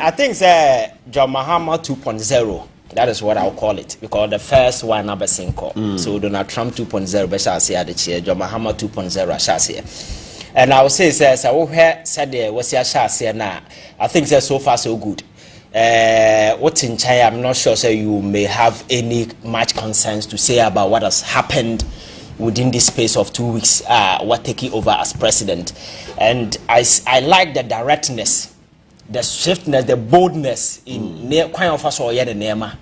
I think John Mahama 2.0. That is what I'll call it, because the first one never seen call. So Donald Trump 2.0, but shall say the chair. John Mahama 2.0, I shall say. And I will say, says I will hear said there was your shall say now. I think so far so good. What's in China? I'm not sure. So you may have any much concerns to say about what has happened within this space of 2 weeks. What taking over as president, and I like the directness, the swiftness, the boldness in quite of us or yet the Nema.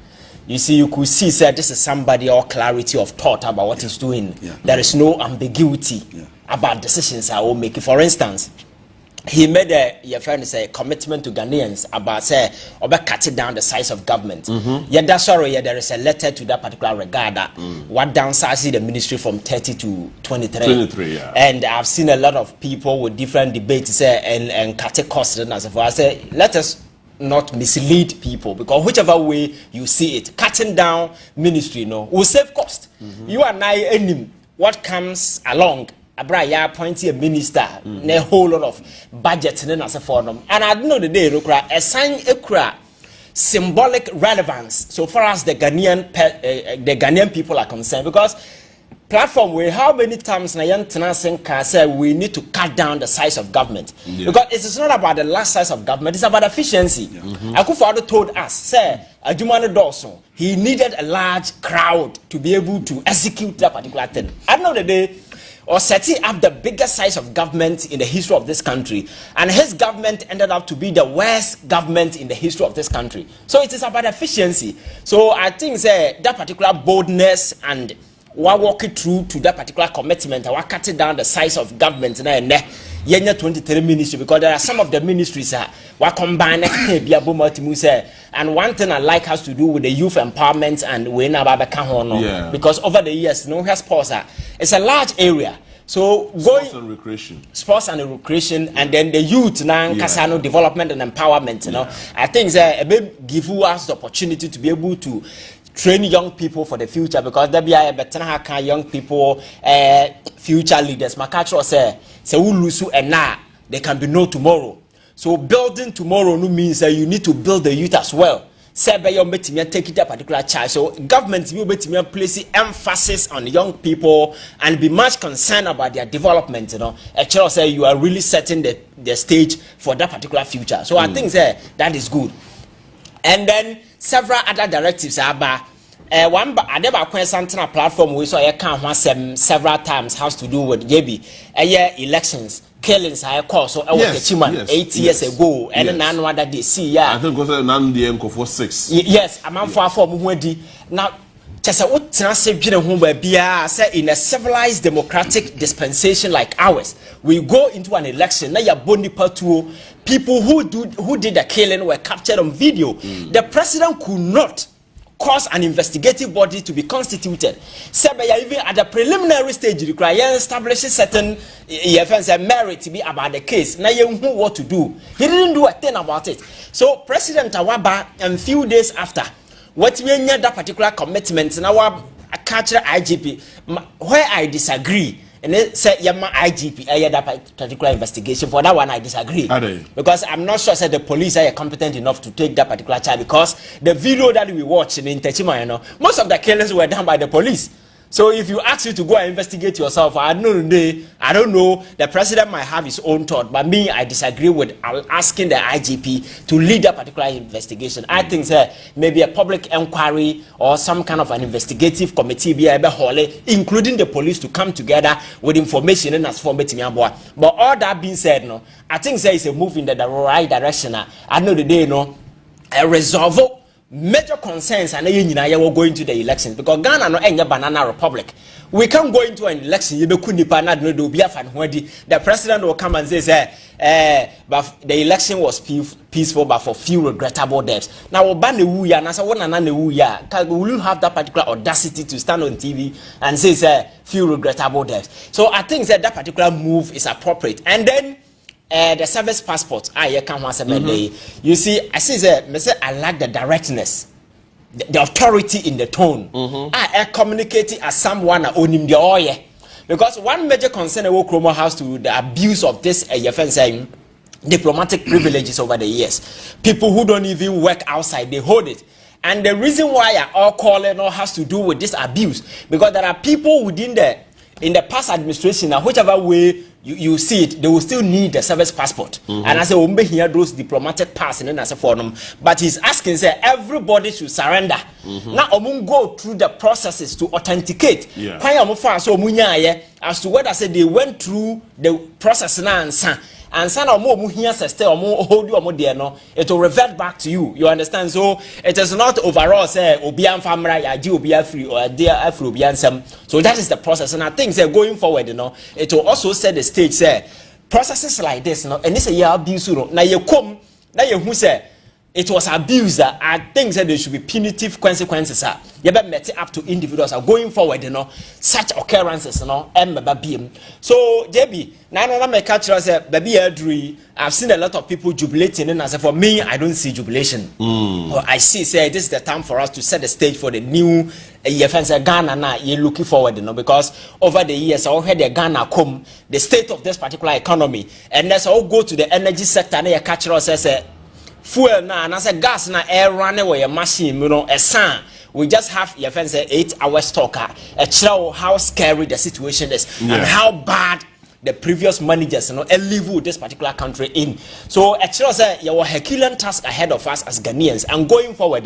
You see, you could see that this is somebody or clarity of thought about what he's doing. There is no ambiguity about decisions I will make. For instance, he made your friend say commitment to Ghanaians about say about cutting down the size of government. That's sorry. There is a letter to that particular regard that what downsizing the ministry from 30 to 23. And I've seen a lot of people with different debates and cutting costs and as I say, let us not mislead people, because whichever way you see it, cutting down ministry will save cost. You and I enemy what comes along. Abra appointed a minister, a whole lot of budget and as a forum. And I know the day assign a symbolic relevance so far as the Ghanaian people are concerned, because platform where how many times Nayan Tenansen can say we need to cut down the size of government, because it is not about the last size of government, it's about efficiency. Akufo-Addo told us, say Adjumani Dawson, he needed a large crowd to be able to execute that particular thing. At the end of the day, or setting up the biggest size of government in the history of this country, and his government ended up to be the worst government in the history of this country. So it is about efficiency. So I think that particular boldness and we're walking through to that particular commitment, we're cutting down the size of government and 23 ministry, because there are some of the ministries we're combining. And one thing I like has to do with the youth empowerment and because over the years, has paused. It's a large area. So sports and recreation, and then the youth now Kasano development and empowerment. I think give us the opportunity to be able to train young people for the future, because there be a better young people, future leaders. Makachro say ulusu and now there can be no tomorrow. So building tomorrow means that you need to build the youth as well. Say by your meeting, take it a particular charge. So government will be place emphasis on young people and be much concerned about their development. Actually, say you are really setting the stage for that particular future. So I think that is good. And then several other directives are one Adeba platform we saw several times has to do with elections. Killings I call so 8 years ago and none other they see I think was none for 6. Yes, a man for now just what say in a civilized democratic dispensation like ours, we go into an election now you're bony patu people who did the killing were captured on video. The president could not cause an investigative body to be constituted. Even at the preliminary stage, you require establishing certain merit to be about the case. Now you know what to do. He didn't do a thing about it. So President Awaba, a few days after, what we need that particular commitment, now I catch IGP where I disagree. And they say, my IGP, that particular investigation. For that one, I disagree. Because I'm not sure that the police are competent enough to take that particular charge. Because the video that we watched in Techima, most of the killings were done by the police. So if you ask you to go and investigate yourself, I don't know. The president might have his own thought, but me, I disagree with asking the IGP to lead that particular investigation. I think maybe a public inquiry or some kind of an investigative committee be able to, including the police, to come together with information and as formatting. But all that being said, I think it's a move in the right direction. I know the day, resolve major concerns, and then we're going to the elections, because Ghana no any banana republic. We can't go into an election. The president will come and say, but the election was peaceful, but for few regrettable deaths. Now, will you have that particular audacity to stand on TV and say few regrettable deaths? So I think that particular move is appropriate. And then the service passport, you see, I like the directness, the authority in the tone. I communicating as someone owning the oil, because one major concern Kromo has to the abuse of this saying diplomatic privileges over the years. People who don't even work outside, they hold it. And the reason why I all calling all has to do with this abuse, because there are people within in the past administration, whichever way you see it, they will still need the service passport. And I say, we here those diplomatic pass and then as a forum. But he's asking, say, everybody should surrender. Now, I'm go through the processes to authenticate. As to whether say they went through the process now and son or more here stay or more hold you or more dear no, it will revert back to you. You understand? So it is not overall say obian family ya ji obia free or dear afro obian some. So that is the process, and I think say going forward, it will also set the stage say processes like this, and this a year abuse now you come now you who say it was abuse. I think that there should be punitive consequences. You better met it up to individuals going forward, such occurrences, So, JB, now I'm a catcher, baby, I've seen a lot of people jubilating, and as for me, I don't see jubilation. I see, say, this is the time for us to set the stage for the new Ghana now. You're looking forward, because over the years, I heard the Ghana come, the state of this particular economy, and let's all go to the energy sector, and a catcher says, fuel na and as a gas na air run away a machine, a sun. We just have your friends 8 hour stalker. A show how scary the situation is and how bad the previous managers live this particular country in. So a show say you have a Herculean task ahead of us as Ghanaians, and going forward,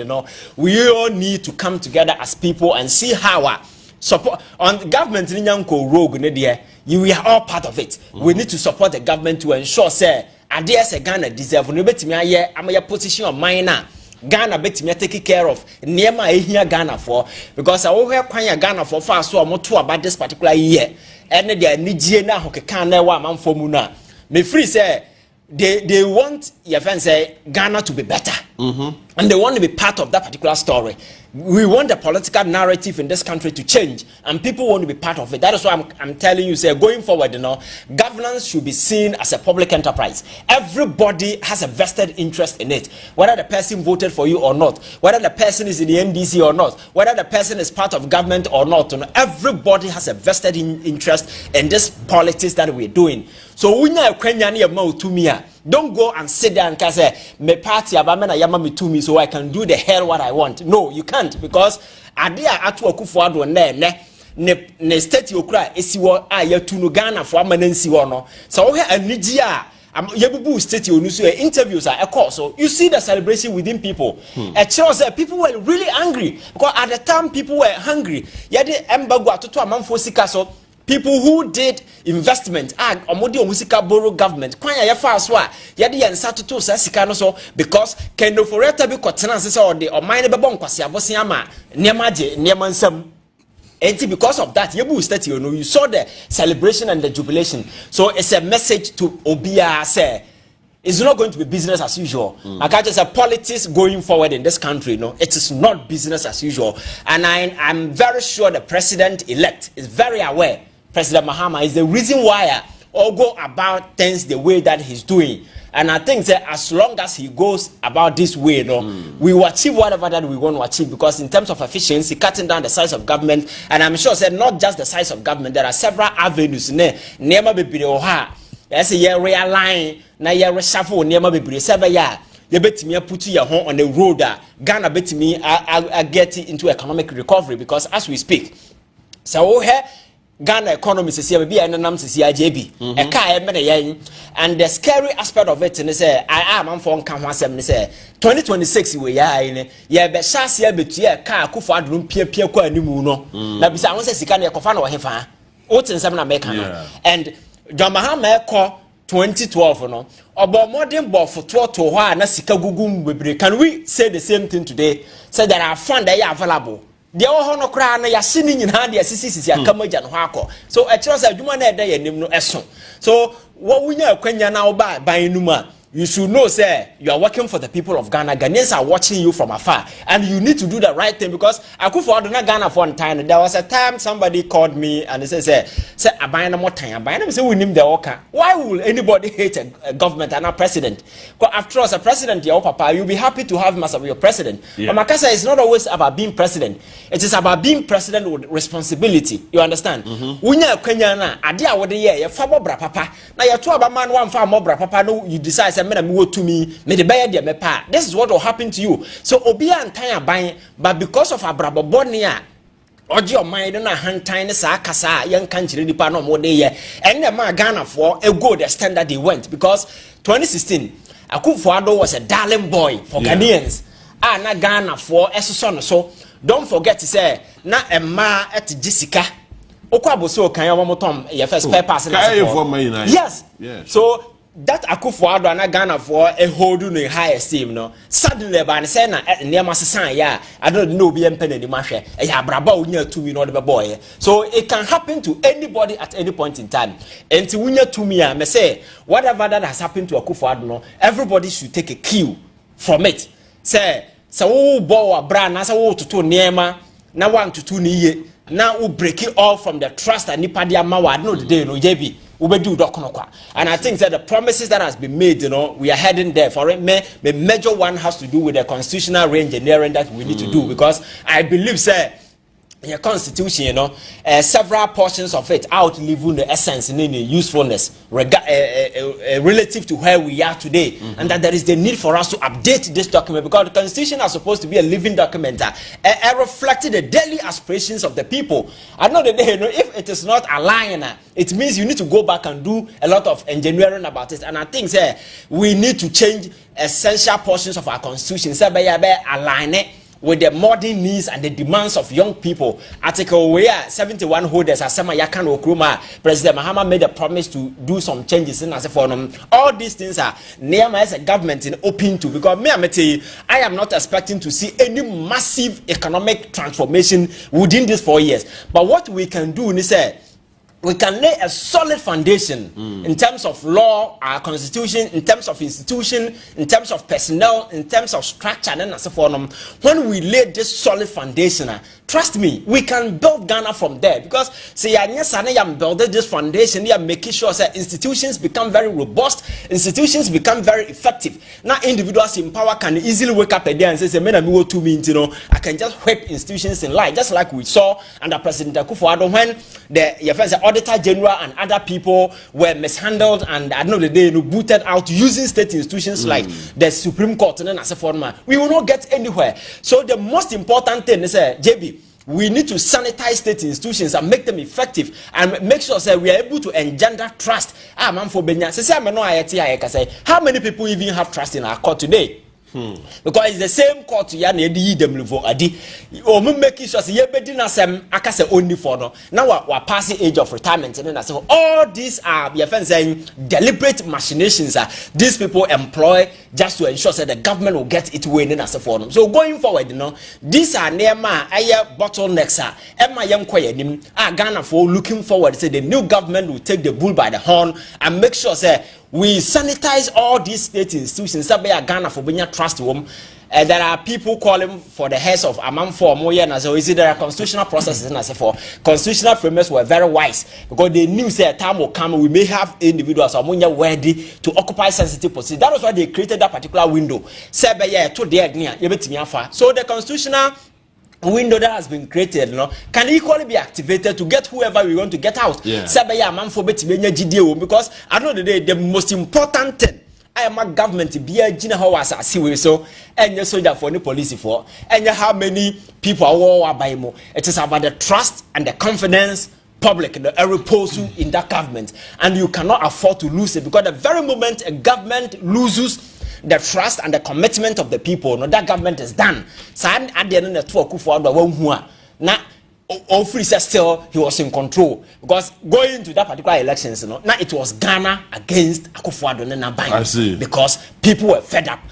we all need to come together as people and see how our support on the government in Yanko Rogue. We are all part of it. We need to support the government to ensure say I dare say Ghana deserve no betimi aye amaya position of mine na Ghana betimi take care of niema ehia Ghana for, because I will kwan Ghana for fast so moto about this particular year and they nigie na hokeka na wa manfo mu na me free say they want your friends say Ghana to be better, and they want to be part of that particular story. We want the political narrative in this country to change, and people want to be part of it. That is why I'm telling you, say, going forward, governance should be seen as a public enterprise. Everybody has a vested interest in it, whether the person voted for you or not, whether the person is in the NDC or not, whether the person is part of government or not. Everybody has a vested interest in this politics that we're doing. So we don't go and sit there and say, me party abamena yama me to me so I can do the hell what I want. No, you can't, because adia atu akufo ado ne state okra esiwo ayatu Ghana for amanensi wo no. So we anigi a yebubu state onu so interviews are course. So you see the celebration within people. It shows that people were really angry, because at the time people were hungry. Yede embago atoto amanfo sika so. People who did investment, omodi omusika borrow government. Kwanya ya fast wa, yadi ya nsatu to sa sika no so, because kendo foreta bi kwatena se or the or mine bebo nkwasi abosi ama niamaje niamansam. And because of that, you saw the celebration and the jubilation. So it's a message to Obia say it's not going to be business as usual. I can't just say politics going forward in this country. No, it is not business as usual. And I'm very sure the president-elect is very aware. President Mahama is the reason why I all go about things the way that he's doing. And I think that as long as he goes about this way, we will achieve whatever that we want to achieve, because in terms of efficiency, cutting down the size of government, and I'm sure that not just the size of government, there are several avenues. Nema bebre oha, as a year realign, na year reshuffle, nema bebre sebe ya. You bet me put your home on the road. Ghana bet me I get into economic recovery, because as we speak, so here Ghana economy says here be anam says JB a car and the scary aspect of it and say I am for can say 2026 we ya be chance ya betu ya car kufu adrum pia kwa animu no na bisa won say sika na ekofa na ohefa o tinsem na make no. And John Mahama ko 2012 no obo modern ball for to ho na sika gugum bebre. Can we say the same thing today? Say there are funds that are available. The no cry na ya sini nyina de asisi akamaja no akọ. So e kire say adwuma na eda ya nim no eso. So what we nya akwanya na oba ban numa you should know, say, you are working for the people of Ghana. Ghanaians are watching you from afar, and you need to do the right thing, because Akufo-Addo na Ghana for one time. There was a time somebody called me and they say, I buy no more time. I buy them say we need the worker. Why will anybody hate a government and a president? Because after all, as a president, your papa, you'll be happy to have him as your president. But Makasa, it's not always about being president. It is about being president with responsibility. You understand? When you're Kenya na, adia wode ye famo bra papa. Na you two about man one famo bra papa. No, you decide say me to me, me the buy there me pa. This is what will happen to you. So Obia and Tanya buying, but because of Abrabobonia, Oji your mind na hand sa kasa young country di pa no more day here. And the man Ghana for a go the standard they went, because 2016 Akufo-Addo was a darling boy for Ghanaians. Na Ghana for son. So don't forget to say na Emma at Jessica. Okwaboso kan your motom your first paper. Yes. So that Akufo-Addo and Ghana for a hold in high esteem, no. Suddenly, by say na near my son, yeah, I don't know be penny the mashe. Yeah, brabo near to me, not the boy. So it can happen to anybody at any point in time. And to win to me, I may say whatever that has happened to Akufo-Addo, no, everybody should take a cue from it. Say, so bow a brand, as a to two near now 1 to 2 niye. Now we break it all from the trust and nipadia mawa. No, the day no JB. And I think that the promises that has been made, you know, we are heading there for it. The major one has to do with the constitutional re-engineering that we need to do, because I believe, sir, in your constitution, you know, several portions of it outlive the essence and the usefulness relative to where we are today, and that there is the need for us to update this document, because the constitution is supposed to be a living document, reflecting the daily aspirations of the people. I know that you know, if it is not aligned, it means you need to go back and do a lot of engineering about it. And I think we need to change essential portions of our constitution, align it with the modern needs and the demands of young people. Article where 71 holders as Sama Yakan Okruma, President Mahama made a promise to do some changes in as a forum. All these things are near as a government in open to, because I am not expecting to see any massive economic transformation within these 4 years. But what we can do is we can lay a solid foundation in terms of law, our constitution, in terms of institution, in terms of personnel, in terms of structure, and so forth. When we lay this solid foundation, trust me, we can build Ghana from there. Because say I'm building this foundation, you are making sure that institutions become very robust, institutions become very effective. Now individuals in power can easily wake up a day and say, I can just whip institutions in line, just like we saw under President Akufo-Addo when the Auditor General and other people were mishandled, and at the end of the day, booted out using state institutions like the Supreme Court and as a former. We will not get anywhere. So the most important thing is, JB, we need to sanitize state institutions and make them effective, and make sure that we are able to engender trust. How many people even have trust in our court today? Because it's the same court ya na edi dem level adi o mo make sure say ye bedi na sem aka say only for no now we pass the age of retirement, and then say all these are your friends saying deliberate machinations these people employ just to ensure that the government will get it way in as a forum. So going forward, you know, these are near bottlenecks Emma young kwayanim Ghana for looking forward, say the new government will take the bull by the horn and make sure say we sanitize all these state institutions. Ghana for being trust them. There are people calling for the heads of Amam for more years. So is it there are constitutional processes and as for constitutional frameworks were very wise, because they knew say a time will come we may have individuals or ready to occupy sensitive positions. That was why they created that particular window. So the constitutional window that has been created, you know, can equally be activated to get whoever we want to get out. Because I know the most important thing I am a government be a general was a seaway so and your soldier for the police for and how many people are by more. It is about the trust and the confidence public and the repose in that government, and you cannot afford to lose it, because the very moment a government loses the trust and the commitment of the people, no, that government is done. So at the end of the Akufo-Addo now all free still he was in control, because going to that particular elections, you know, now it was Ghana against Akufo-Addo. I see, because people were fed up.